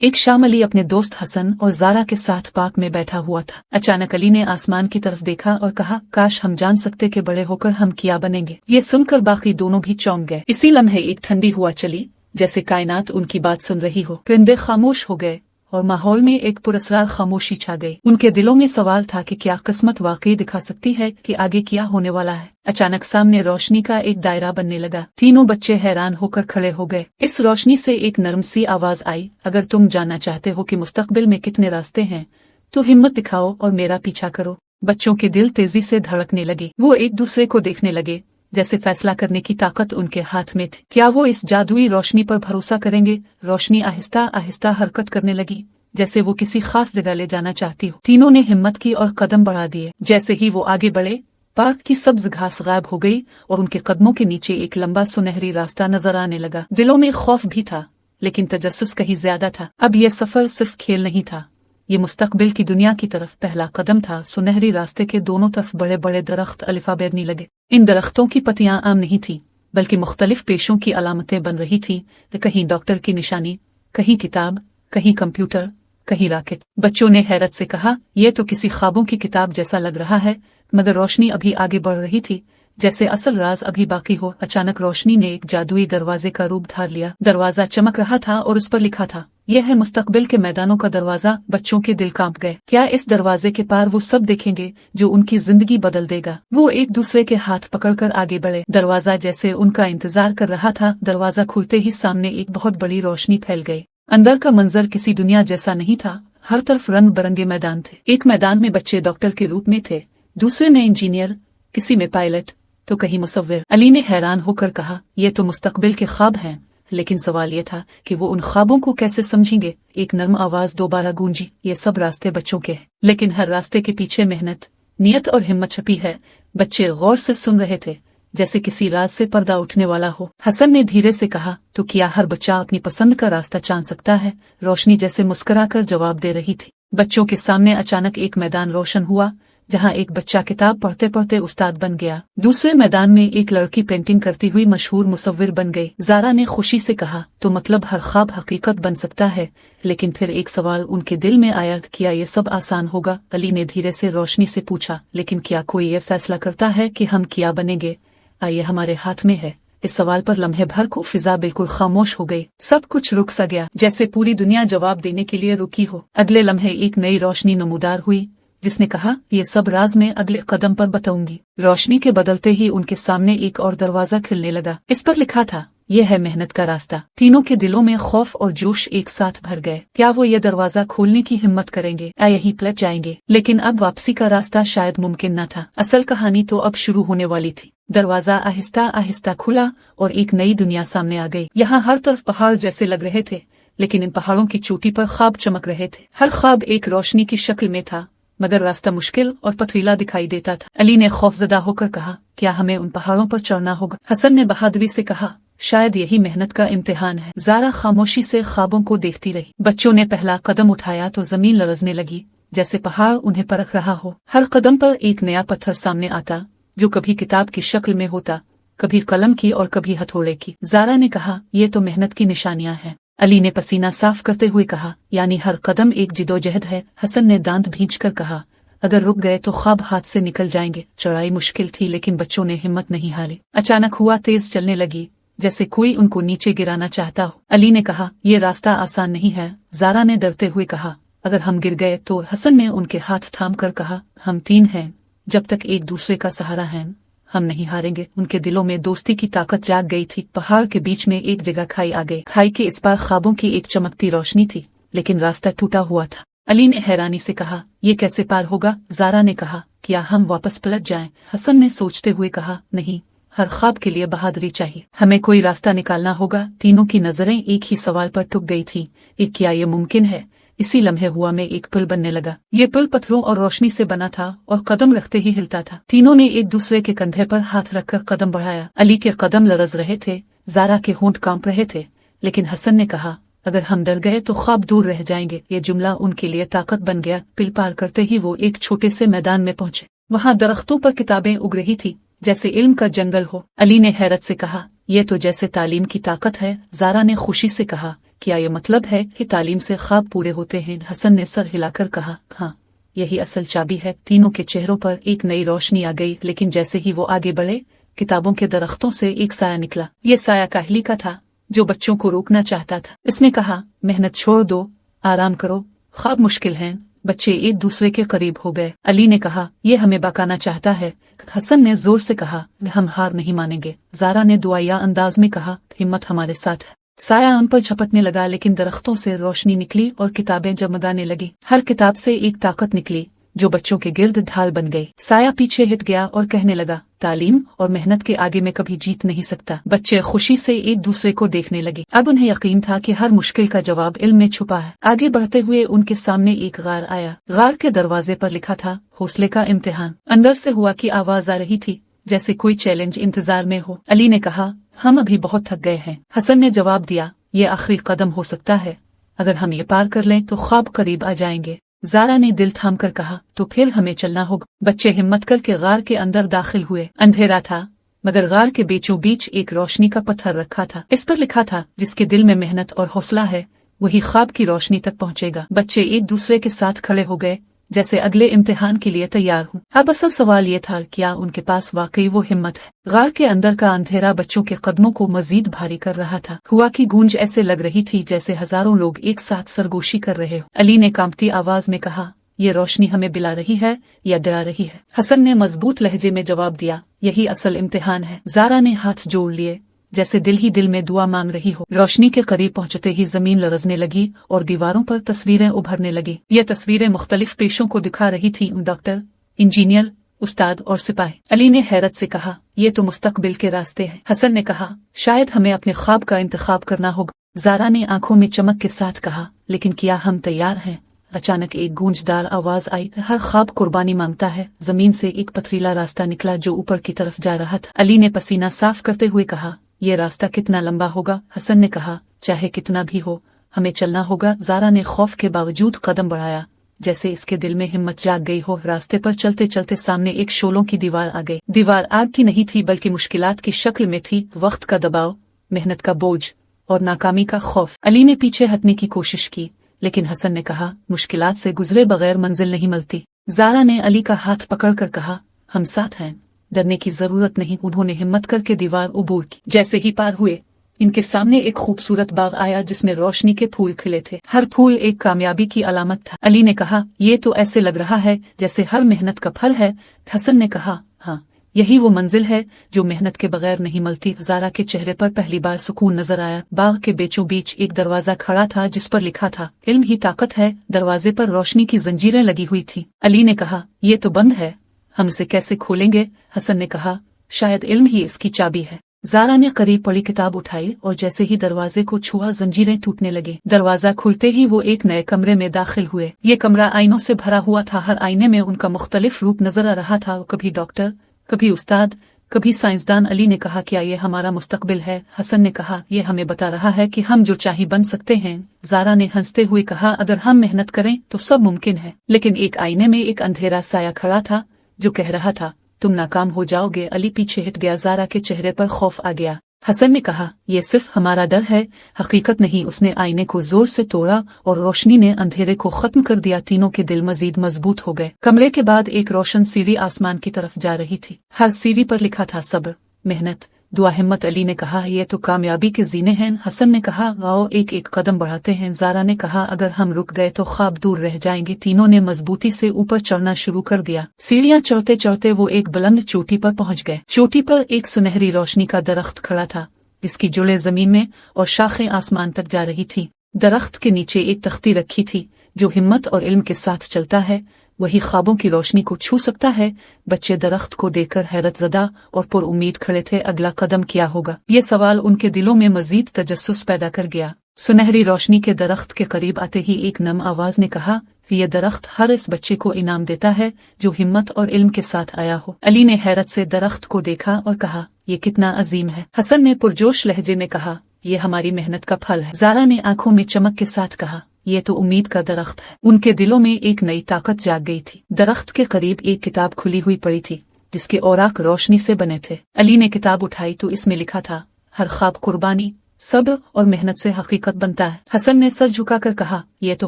एक शाम अली अपने दोस्त हसन और जारा के साथ पार्क में बैठा हुआ था। अचानक अली ने आसमान की तरफ देखा और कहा, काश हम जान सकते कि बड़े होकर हम क्या बनेंगे। ये सुनकर बाकी दोनों भी चौंक गए। इसी लम्हे एक ठंडी हवा चली, जैसे कायनात उनकी बात सुन रही हो। परिंदे खामोश हो गए और माहौल में एक पुरस्कार खामोशी छा गई। उनके दिलों में सवाल था कि क्या किस्मत वाकई दिखा सकती है कि आगे क्या होने वाला है। अचानक सामने रोशनी का एक दायरा बनने लगा। तीनों बच्चे हैरान होकर खड़े हो गए। इस रोशनी से एक नरम सी आवाज आई, अगर तुम जानना चाहते हो कि मुस्तकबिल में कितने रास्ते हैं तो हिम्मत दिखाओ और मेरा पीछा करो। बच्चों के दिल तेजी से धड़कने लगे। वो एक दूसरे को देखने लगे, जैसे फैसला करने की ताकत उनके हाथ में थी। क्या वो इस जादुई रोशनी पर भरोसा करेंगे? रोशनी आहिस्ता आहिस्ता हरकत करने लगी, जैसे वो किसी खास जगह ले जाना चाहती हो। तीनों ने हिम्मत की और कदम बढ़ा दिए। जैसे ही वो आगे बढ़े, पार्क की सब्ज घास गायब हो गई और उनके कदमों के नीचे एक लंबा सुनहरी रास्ता नजर आने लगा। दिलों में खौफ भी था, लेकिन तजस्सुस कहीं ज्यादा था। अब यह सफर सिर्फ खेल नहीं था, ये मुस्तकबिल की दुनिया की तरफ पहला कदम था। सुनहरी रास्ते के दोनों तरफ बड़े बड़े दरख्त अलिफा बेरने लगे। इन दरख्तों की पत्तियां आम नहीं थी, बल्कि मुख्तलिफ पेशों की अलामतें बन रही थी। कहीं डॉक्टर की निशानी, कहीं किताब, कहीं कंप्यूटर, कहीं रॉकेट। बच्चों ने हैरत से कहा, यह तो किसी ख्वाबों की किताब जैसा लग रहा है। मगर रोशनी अभी आगे बढ़ रही थी, जैसे असल राज अभी बाकी हो। अचानक रोशनी ने एक जादुई दरवाजे का रूप धार लिया। दरवाजा चमक रहा था और उस पर लिखा था, यह है मुस्तकबिल के मैदानों का दरवाजा। बच्चों के दिल कांप गए। क्या इस दरवाजे के पार वो सब देखेंगे जो उनकी जिंदगी बदल देगा? वो एक दूसरे के हाथ पकड़कर आगे बढ़े। दरवाजा जैसे उनका इंतजार कर रहा था। दरवाजा खुलते ही सामने एक बहुत बड़ी रोशनी फैल गई। अंदर का मंजर किसी दुनिया जैसा नहीं था। हर तरफ रंग बिरंगे मैदान थे। एक मैदान में बच्चे डॉक्टर के रूप में थे, दूसरे में इंजीनियर, किसी में पायलट, तो कहीं मुसव्विर। अली ने हैरान होकर कहा, ये तो मुस्तकबिल के ख्वाब हैं, लेकिन सवाल ये था कि वो उन ख्वाबों को कैसे समझेंगे। एक नर्म आवाज दोबारा गूंजी, ये सब रास्ते बच्चों के हैं, लेकिन हर रास्ते के पीछे मेहनत, नियत और हिम्मत छुपी है। बच्चे गौर से सुन रहे थे, जैसे किसी राज से पर्दा उठने वाला हो। हसन ने धीरे से कहा, तो क्या हर बच्चा अपनी पसंद का रास्ता चुन सकता है? रोशनी जैसे मुस्कुराकर जवाब दे रही थी। बच्चों के सामने अचानक एक मैदान रोशन हुआ, जहाँ एक बच्चा किताब पढ़ते पढ़ते उस्ताद बन गया। दूसरे मैदान में एक लड़की पेंटिंग करती हुई मशहूर मुसव्विर बन गई। जारा ने खुशी से कहा, तो मतलब हर ख्वाब हकीकत बन सकता है। लेकिन फिर एक सवाल उनके दिल में आया, क्या ये सब आसान होगा? अली ने धीरे से रोशनी से पूछा, लेकिन क्या कोई ये फैसला करता है कि हम क्या बनेंगे? आइए हमारे हाथ में है। इस सवाल पर लम्हे भर को फिजा बिल्कुल खामोश हो गई। सब कुछ रुक सा गया, जैसे पूरी दुनिया जवाब देने के लिए रुकी हो। अगले लम्हे एक नई रोशनी नमूदार हुई, जिसने कहा, ये सब राज में अगले कदम पर बताऊंगी। रोशनी के बदलते ही उनके सामने एक और दरवाजा खिलने लगा। इस पर लिखा था, यह है मेहनत का रास्ता। तीनों के दिलों में खौफ और जोश एक साथ भर गए। क्या वो ये दरवाजा खोलने की हिम्मत करेंगे या यहीं पलट जाएंगे? लेकिन अब वापसी का रास्ता शायद मुमकिन न था। असल कहानी तो अब शुरू होने वाली थी। दरवाजा आहिस्ता आहिस्ता खुला और एक नई दुनिया सामने आ गई। यहाँ हर तरफ पहाड़ जैसे लग रहे थे, लेकिन इन पहाड़ों की चोटी पर ख्वाब चमक रहे थे। हर ख्वाब एक रोशनी की शक्ल में था, मगर रास्ता मुश्किल और पथरीला दिखाई देता था। अली ने खौफजदा होकर कहा, क्या हमें उन पहाड़ों पर चढ़ना होगा? हसन ने बहादुरी से कहा, शायद यही मेहनत का इम्तिहान है। जारा खामोशी से ख्वाबों को देखती रही। बच्चों ने पहला कदम उठाया तो जमीन लरजने लगी, जैसे पहाड़ उन्हें परख रहा हो। हर कदम पर एक नया पत्थर सामने आता, जो कभी किताब की शक्ल में होता, कभी कलम की और कभी हथौड़े की। जारा ने कहा, ये तो मेहनत की निशानियां हैं। अली ने पसीना साफ करते हुए कहा, यानी हर कदम एक जिदोजहद है। हसन ने दांत भींचकर कहा, अगर रुक गए तो ख्वाब हाथ से निकल जाएंगे। चढ़ाई मुश्किल थी, लेकिन बच्चों ने हिम्मत नहीं हारी। अचानक हुआ तेज चलने लगी, जैसे कोई उनको नीचे गिराना चाहता हो। अली ने कहा, ये रास्ता आसान नहीं है। जारा ने डरते हुए कहा, अगर हम गिर गए तो? हसन ने उनके हाथ थाम कर कहा, हम तीन हैं, जब तक एक दूसरे का सहारा है हम नहीं हारेंगे। उनके दिलों में दोस्ती की ताकत जाग गई थी। पहाड़ के बीच में एक जगह खाई आ गई। खाई के इस पार ख्वाबों की एक चमकती रोशनी थी, लेकिन रास्ता टूटा हुआ था। अली ने हैरानी से कहा, ये कैसे पार होगा? जारा ने कहा, क्या हम वापस पलट जाएं? हसन ने सोचते हुए कहा, नहीं, हर ख्वाब के लिए बहादुरी चाहिए। हमें कोई रास्ता निकालना होगा। तीनों की नजरें एक ही सवाल पर टुक गई थी, क्या ये मुमकिन है? इसी लम्हे हुआ में एक पुल बनने लगा। ये पुल पत्थरों और रोशनी से बना था और कदम रखते ही हिलता था। तीनों ने एक दूसरे के कंधे पर हाथ रखकर कदम बढ़ाया। अली के कदम लरज रहे थे, जारा के होंठ कांप रहे थे, लेकिन हसन ने कहा, अगर हम डर गए तो ख्वाब दूर रह जाएंगे। ये जुमला उनके लिए ताकत बन गया। पुल पार करते ही वो एक छोटे से मैदान में पहुंचे। वहाँ दरख्तों पर किताबें उग रही थी, जैसे इल्म का जंगल हो। अली ने हैरत से कहा, ये तो जैसे तालीम की ताकत है। जारा ने खुशी से कहा, क्या ये मतलब है कि तालीम से ख्वाब पूरे होते हैं? हसन ने सर हिलाकर कहा, हाँ, यही असल चाबी है। तीनों के चेहरों पर एक नई रोशनी आ गई, लेकिन जैसे ही वो आगे बढ़े, किताबों के दरख्तों से एक साया निकला। ये साया काहली का था, जो बच्चों को रोकना चाहता था। इसने कहा, मेहनत छोड़ दो, आराम करो, ख्वाब मुश्किल हैं। बच्चे एक दूसरे के करीब हो गए। अली ने कहा, ये हमें बकाना चाहता है। हसन ने जोर से कहा, हम हार नहीं मानेंगे। ज़ारा ने दुआया अंदाज में कहा, हिम्मत हमारे साथ है। साया उन पर झपटने लगा, लेकिन दरख्तों से रोशनी निकली और किताबें जगमगाने लगी। हर किताब से एक ताकत निकली, जो बच्चों के गिर्द ढाल बन गई। साया पीछे हट गया और कहने लगा, तालीम और मेहनत के आगे मैं कभी जीत नहीं सकता। बच्चे खुशी से एक दूसरे को देखने लगे। अब उन्हें यकीन था कि हर मुश्किल का जवाब इल्म में छुपा है। आगे बढ़ते हुए उनके सामने एक गार आया। गार के दरवाजे पर लिखा था, हौसले का इम्तिहान। अंदर से हुआ की आवाज आ रही थी, जैसे कोई चैलेंज इंतजार में हो। अली ने कहा, हम अभी बहुत थक गए हैं। हसन ने जवाब दिया, ये आखिरी कदम हो सकता है। अगर हम ये पार कर लें तो ख्वाब करीब आ जाएंगे। ज़ारा ने दिल थाम कर कहा, तो फिर हमें चलना होगा। बच्चे हिम्मत करके गार के अंदर दाखिल हुए। अंधेरा था, मगर गार के बीचों बीच एक रोशनी का पत्थर रखा था। इस पर लिखा था, जिसके दिल में मेहनत और हौसला है, वही ख्वाब की रोशनी तक पहुँचेगा। बच्चे एक दूसरे के साथ खड़े हो गए, जैसे अगले इम्तिहान के लिए तैयार हूँ। अब असल सवाल ये था, क्या उनके पास वाकई वो हिम्मत है? गार के अंदर का अंधेरा बच्चों के कदमों को मजीद भारी कर रहा था। हुआ की गूंज ऐसे लग रही थी जैसे हजारों लोग एक साथ सरगोशी कर रहे हो। अली ने कांपती आवाज में कहा, ये रोशनी हमें बिला रही है या डरा रही है? हसन ने मजबूत लहजे में जवाब दिया, यही असल इम्तिहान है। ज़ारा ने हाथ जोड़ लिए, जैसे दिल ही दिल में दुआ मांग रही हो। रोशनी के करीब पहुंचते ही जमीन लरजने लगी और दीवारों पर तस्वीरें उभरने लगी। ये तस्वीरें मुख्तलिफ पेशों को दिखा रही थी, डॉक्टर, इंजीनियर, उस्ताद और सिपाही। अली ने हैरत से कहा, ये तो मुस्तकबिल के रास्ते हैं। हसन ने कहा, शायद हमें अपने ख्वाब का इंतखाब करना होगा। ज़ारा ने आंखों में चमक के साथ कहा, लेकिन क्या हम तैयार हैं? अचानक एक गूंजदार आवाज आई, हर ख्वाब कुर्बानी मांगता है। जमीन से एक पथरीला रास्ता निकला जो ऊपर की तरफ जा रहा था। अली ने पसीना साफ करते हुए कहा, ये रास्ता कितना लंबा होगा? हसन ने कहा, चाहे कितना भी हो, हमें चलना होगा। ज़ारा ने खौफ के बावजूद कदम बढ़ाया, जैसे इसके दिल में हिम्मत जाग गई हो। रास्ते पर चलते चलते सामने एक शोलों की दीवार आ गई। दीवार आग की नहीं थी, बल्कि मुश्किलात की शक्ल में थी। वक्त का दबाव, मेहनत का बोझ और नाकामी का खौफ। अली ने पीछे हटने की कोशिश की, लेकिन हसन ने कहा, मुश्किलात से गुजरे बगैर मंजिल नहीं मिलती। ज़ारा ने अली का हाथ पकड़कर कहा, हम साथ हैं, डरने की जरूरत नहीं। उन्होंने हिम्मत करके दीवार उबूर की। जैसे ही पार हुए, इनके सामने एक खूबसूरत बाग आया जिसमें रोशनी के फूल खिले थे। हर फूल एक कामयाबी की अलामत था। अली ने कहा, ये तो ऐसे लग रहा है जैसे हर मेहनत का फल है। हसन ने कहा, हाँ, यही वो मंजिल है जो मेहनत के बगैर नहीं मिलती। ज़ारा के चेहरे पर पहली बार सुकून नजर आया। बाग के बीचों बीच एक दरवाजा खड़ा था जिस पर लिखा था, इल्म ही ताकत है। दरवाजे पर रोशनी की जंजीरें लगी हुई थी। अली ने कहा, ये तो बंद है, हम इसे कैसे खोलेंगे? हसन ने कहा, शायद इल्म ही इसकी चाबी है। ज़ारा ने करीब पड़ी किताब उठाई और जैसे ही दरवाजे को छुआ, जंजीरें टूटने लगी। दरवाजा खुलते ही वो एक नए कमरे में दाखिल हुए। ये कमरा आईनों से भरा हुआ था। हर आईने में उनका मुख्तलिफ रूप नजर आ रहा था, कभी डॉक्टर, कभी उस्ताद, कभी साइंसदान। अली ने कहा, क्या ये हमारा मुस्तकबिल है? हसन ने कहा, ये हमें बता रहा है कि हम जो चाहे बन सकते हैं। ज़ारा ने हंसते हुए कहा, अगर हम मेहनत करें तो सब मुमकिन है। लेकिन एक आईने में एक अंधेरा साया खड़ा था जो कह रहा था, तुम नाकाम हो जाओगे। अली पीछे हट गया। ज़ारा के चेहरे पर खौफ आ गया। हसन ने कहा, ये सिर्फ हमारा डर है, हकीकत नहीं। उसने आईने को जोर से तोड़ा और रोशनी ने अंधेरे को खत्म कर दिया। तीनों के दिल मजीद मजबूत हो गए। कमरे के बाद एक रोशन सीढ़ी आसमान की तरफ जा रही थी। हर सीढ़ी पर लिखा था, सब्र, मेहनत, दुआ, हिम्मत। अली ने कहा, ये तो कामयाबी के जीने हैं। हसन ने कहा, आओ एक एक कदम बढ़ाते हैं। ज़ारा ने कहा, अगर हम रुक गए तो ख्वाब दूर रह जाएंगे। तीनों ने मजबूती से ऊपर चढ़ना शुरू कर दिया। सीढ़ियां चढ़ते चढ़ते वो एक बुलंद चोटी पर पहुंच गए। चोटी पर एक सुनहरी रोशनी का दरख्त खड़ा था, जिसकी जुड़े जमीन में और शाखें आसमान तक जा रही थी। दरख्त के नीचे एक तख्ती रखी थी, जो हिम्मत और इल्म के साथ चलता है वही ख्वाबों की रोशनी को छू सकता है। बच्चे दरख्त को देखकर हैरतज़दा और पुर उम्मीद खड़े थे। अगला कदम क्या होगा, ये सवाल उनके दिलों में मजीद तजस्सुस पैदा कर गया। सुनहरी रोशनी के दरख्त के करीब आते ही एक नम आवाज ने कहा, ये दरख्त हर इस बच्चे को इनाम देता है जो हिम्मत और इल्म के साथ आया हो। अली ने हैरत से दरख्त को देखा और कहा, ये कितना अजीम है। हसन ने पुरजोश लहजे में कहा, ये हमारी मेहनत का फल है। ज़ारा ने आंखों में चमक के साथ कहा, ये तो उम्मीद का दरख्त है। उनके दिलों में एक नई ताकत जाग गई थी। दरख्त के करीब एक किताब खुली हुई पड़ी थी, जिसके औराक रोशनी से बने थे। अली ने किताब उठाई तो इसमें लिखा था, हर ख्वाब कुर्बानी, सब्र और मेहनत से हकीकत बनता है। हसन ने सर झुकाकर कहा, यह तो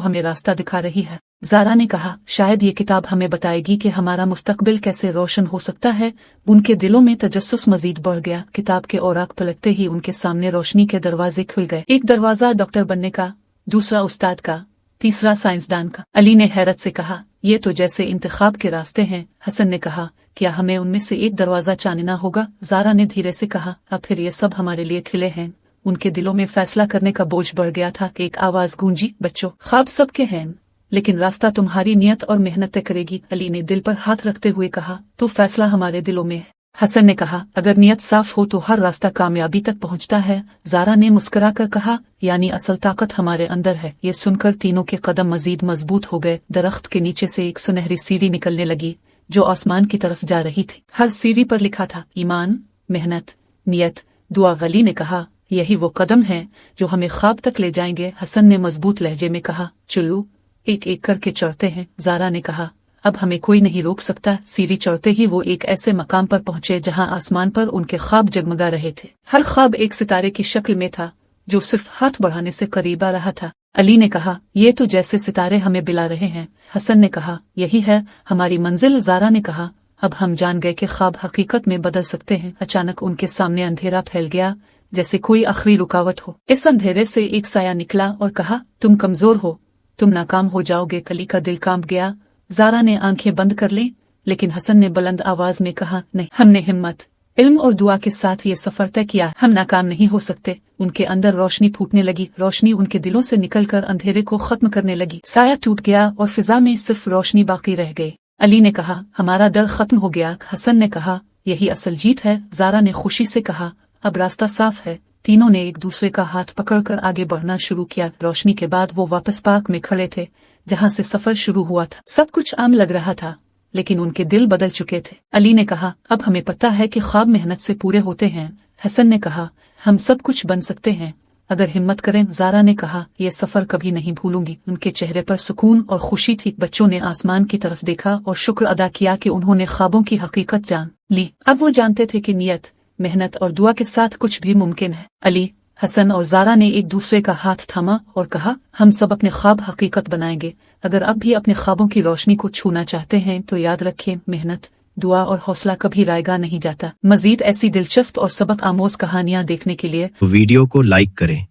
हमें रास्ता दिखा रही है। ज़ारा ने कहा, शायद ये किताब हमें बताएगी कि हमारा मुस्तकबिल कैसे रोशन हो सकता है। उनके दिलों में तजस्सुस मजीद बढ़ गया। किताब के औराक पलटते ही उनके सामने रोशनी के दरवाजे खुल गए। एक दरवाजा डॉक्टर बनने का, दूसरा उस्ताद का, तीसरा साइंसदान का। अली ने हैरत से कहा, ये तो जैसे इंतखाब के रास्ते हैं। हसन ने कहा, क्या हमें उनमें से एक दरवाजा चुनना होगा? ज़ारा ने धीरे से कहा, अब फिर ये सब हमारे लिए खिले हैं। उनके दिलों में फैसला करने का बोझ बढ़ गया था कि एक आवाज गूंजी, बच्चों, ख्वाब सबके हैं, लेकिन रास्ता तुम्हारी नियत और मेहनत तय करेगी। अली ने दिल पर हाथ रखते हुए कहा, तो फैसला हमारे दिलों में है। हसन ने कहा, अगर नियत साफ हो तो हर रास्ता कामयाबी तक पहुंचता है। ज़ारा ने मुस्कुराकर कहा, यानी असल ताकत हमारे अंदर है। ये सुनकर तीनों के कदम मजीद मजबूत हो गए। दरख्त के नीचे से एक सुनहरी सीढ़ी निकलने लगी जो आसमान की तरफ जा रही थी। हर सीढ़ी पर लिखा था, ईमान, मेहनत, नियत, दुआ। अली ने कहा, यही वो कदम है जो हमें ख्वाब तक ले जाएंगे। हसन ने मजबूत लहजे में कहा, चलो एक एक करके चढ़ते हैं। ज़ारा ने कहा, अब हमें कोई नहीं रोक सकता। सीढ़ी चढ़ते ही वो एक ऐसे मकाम पर पहुंचे जहां आसमान पर उनके ख्वाब जगमगा रहे थे। हर ख्वाब एक सितारे की शक्ल में था जो सिर्फ हाथ बढ़ाने से करीब आ रहा था। अली ने कहा, ये तो जैसे सितारे हमें बुला रहे हैं। हसन ने कहा, यही है हमारी मंजिल। ज़ारा ने कहा, अब हम जान गए कि ख्वाब हकीकत में बदल सकते हैं। अचानक उनके सामने अंधेरा फैल गया जैसे कोई आखिरी रुकावट हो। इस अंधेरे से एक साया निकला और कहा, तुम कमजोर हो, तुम नाकाम हो जाओगे। कली का दिल कांप गया। ज़ारा ने आंखें बंद कर ली, लेकिन हसन ने बुलंद आवाज में कहा, नहीं, हमने हिम्मत, इल्म और दुआ के साथ ये सफर तय किया। हम नाकाम नहीं हो सकते। उनके अंदर रोशनी फूटने लगी। रोशनी उनके दिलों से निकलकर अंधेरे को खत्म करने लगी। साया टूट गया और फिजा में सिर्फ रोशनी बाकी रह गई। अली ने कहा, हमारा डर खत्म हो गया। हसन ने कहा, यही असल जीत है। ज़ारा ने खुशी से कहा, अब रास्ता साफ है। तीनों ने एक दूसरे का हाथ पकड़कर आगे बढ़ना शुरू किया। रोशनी के बाद वो वापस पार्क में खड़े थे जहां से सफर शुरू हुआ था। सब कुछ आम लग रहा था, लेकिन उनके दिल बदल चुके थे। अली ने कहा, अब हमें पता है कि ख्वाब मेहनत से पूरे होते हैं। हसन ने कहा, हम सब कुछ बन सकते हैं अगर हिम्मत करें। ज़ारा ने कहा, यह सफर कभी नहीं भूलूंगी। उनके चेहरे पर सुकून और खुशी थी। बच्चों ने आसमान की तरफ देखा और शुक्र अदा किया कि उन्होंने ख्वाबों की हकीकत जान ली। अब वो जानते थे कि नियत, मेहनत और दुआ के साथ कुछ भी मुमकिन है। अली, हसन और ज़ारा ने एक दूसरे का हाथ थामा और कहा, हम सब अपने ख्वाब हकीकत बनाएंगे। अगर अब भी अपने ख्वाबों की रोशनी को छूना चाहते हैं तो याद रखें, मेहनत, दुआ और हौसला कभी रायगा नहीं जाता। मजीद ऐसी दिलचस्प और सबक आमोज कहानियां देखने के लिए वीडियो को लाइक करें,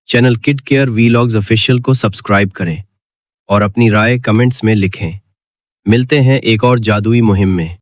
channel kid care vlogs official को सब्सक्राइब करें और अपनी राय कमेंट्स में लिखें। मिलते हैं एक और जादुई मुहिम में।